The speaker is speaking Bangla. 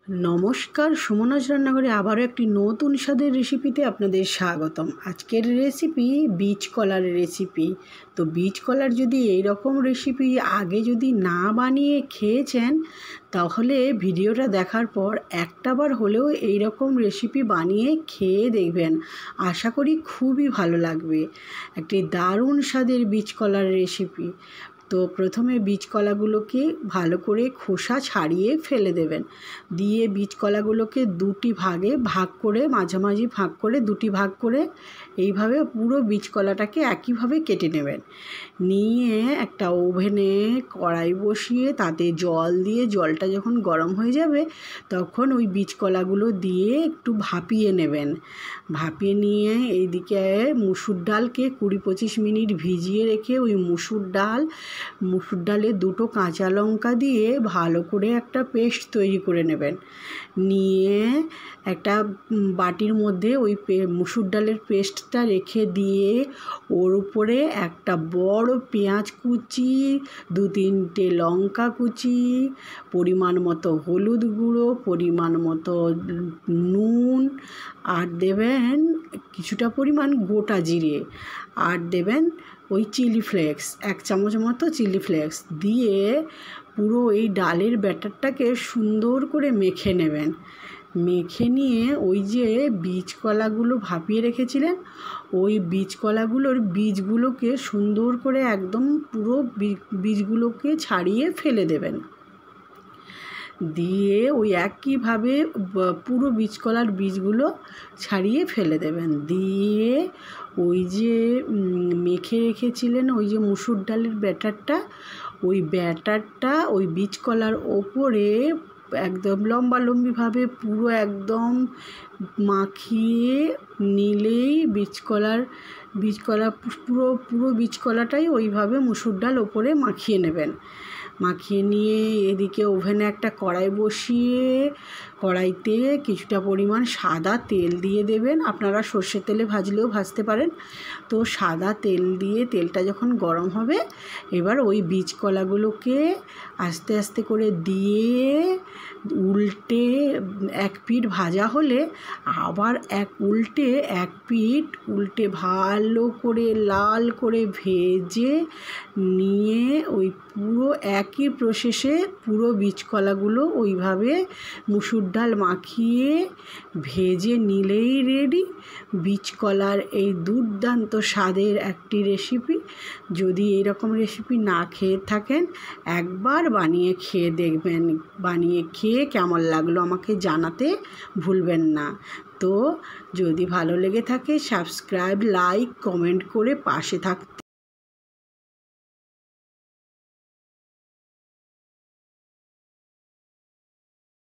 নমস্কার, সুমনাজ রান্নাঘরে আবারও একটি নতুন স্বাদের রেসিপিতে আপনাদের স্বাগতম। আজকের রেসিপি বীজ কলার রেসিপি। তো বীজ কলার যদি এই রকম রেসিপি আগে যদি না বানিয়ে খেয়েছেন, তাহলে ভিডিওটা দেখার পর একটাবার হলেও এই রকম রেসিপি বানিয়ে খেয়ে দেখবেন। আশা করি খুবই ভালো লাগবে। একটি দারুণ স্বাদের বীজ কলার রেসিপি। তো প্রথমে বীজ কলাগুলোকে ভালো করে খোসা ছাড়িয়ে ফেলে দেবেন। দিয়ে বীজ কলাগুলোকে দুটি ভাগে ভাগ করে মাঝামাঝি ভাগ করে দুটি ভাগ করে এইভাবে পুরো বীজ কলাটাকে একইভাবে কেটে নেবেন। নিয়ে একটা ওভেনে কড়াই বসিয়ে তাতে জল দিয়ে জলটা যখন গরম হয়ে যাবে তখন ওই বীজ কলাগুলো দিয়ে একটু ভাপিয়ে নেবেন। ভাপিয়ে নিয়ে এইদিকে মুসুর ডালকে 20-25 মিনিট ভিজিয়ে রেখে ওই মুসুর ডালে দুটো কাঁচা লঙ্কা দিয়ে ভালো করে একটা পেস্ট তৈরি করে নেবেন। নিয়ে একটা বাটির মধ্যে ওই মুসুর ডালের পেস্টটা রেখে দিয়ে ওর উপরে একটা বড় পেঁয়াজ কুচি, 2-3টে লঙ্কা কুচি, পরিমাণ মতো হলুদ গুঁড়ো, পরিমাণ মতো নুন, আর দেবেন কিছুটা পরিমাণ গোটা জিরে, আর দেবেন ওই চিলি ফ্লেক্স 1 চামচ মতো চিলি ফ্লেক্স দিয়ে পুরো এই ডালের ব্যাটারটাকে সুন্দর করে মেখে নেবেন। মেখে নিয়ে ওই যে বীজ কলাগুলো ভাপিয়ে রেখেছিলেন ওই বীজ কলাগুলোর বীজগুলোকে সুন্দর করে একদম পুরো বীজগুলোকে ছাড়িয়ে ফেলে দেবেন। দিয়ে ওই একইভাবে পুরো বীজ কলার বীজগুলো ছাড়িয়ে ফেলে দেবেন। দিয়ে ওই যে মেখে রেখেছিলেন ওই যে মুসুর ডালের ব্যাটারটা ওই বীজ কলার ওপরে একদম লম্বালম্বিভাবে পুরো একদম মাখিয়ে নিলেই বীজ কলা পুরো বীজ কলাটাই ওইভাবে মুসুর ডাল ওপরে মাখিয়ে নেবেন। মাখিয়ে নিয়ে এদিকে ওভেনে একটা কড়াই বসিয়ে কড়াইতে কিছুটা পরিমাণ সাদা তেল দিয়ে দেবেন। আপনারা সর্ষের তেলে ভাজলেও ভাজতে পারেন। তো সাদা তেল দিয়ে তেলটা যখন গরম হবে এবার ওই বীজ কলাগুলোকে আস্তে আস্তে করে দিয়ে উল্টে এক পিঠ ভাজা হলে আবার এক পিঠ ভালো করে লাল করে ভেজে নিয়ে ওই পুরো একই প্রসেসে পুরো বীজ কলাগুলো ওইভাবে মুসুর ডাল মাখিয়ে ভেজে নিলেই রেডি বীজ কলার এই দুর্দান্ত স্বাদের একটি রেসিপি। যদি এইরকম রেসিপি না খেয়ে থাকেন একবার বানিয়ে খেয়ে দেখবেন। বানিয়ে খেয়ে কেমন লাগলো আমাকে জানাতে ভুলবেন না। তো যদি ভালো লেগে থাকে সাবস্ক্রাইব, লাইক, কমেন্ট করে পাশে থাকতে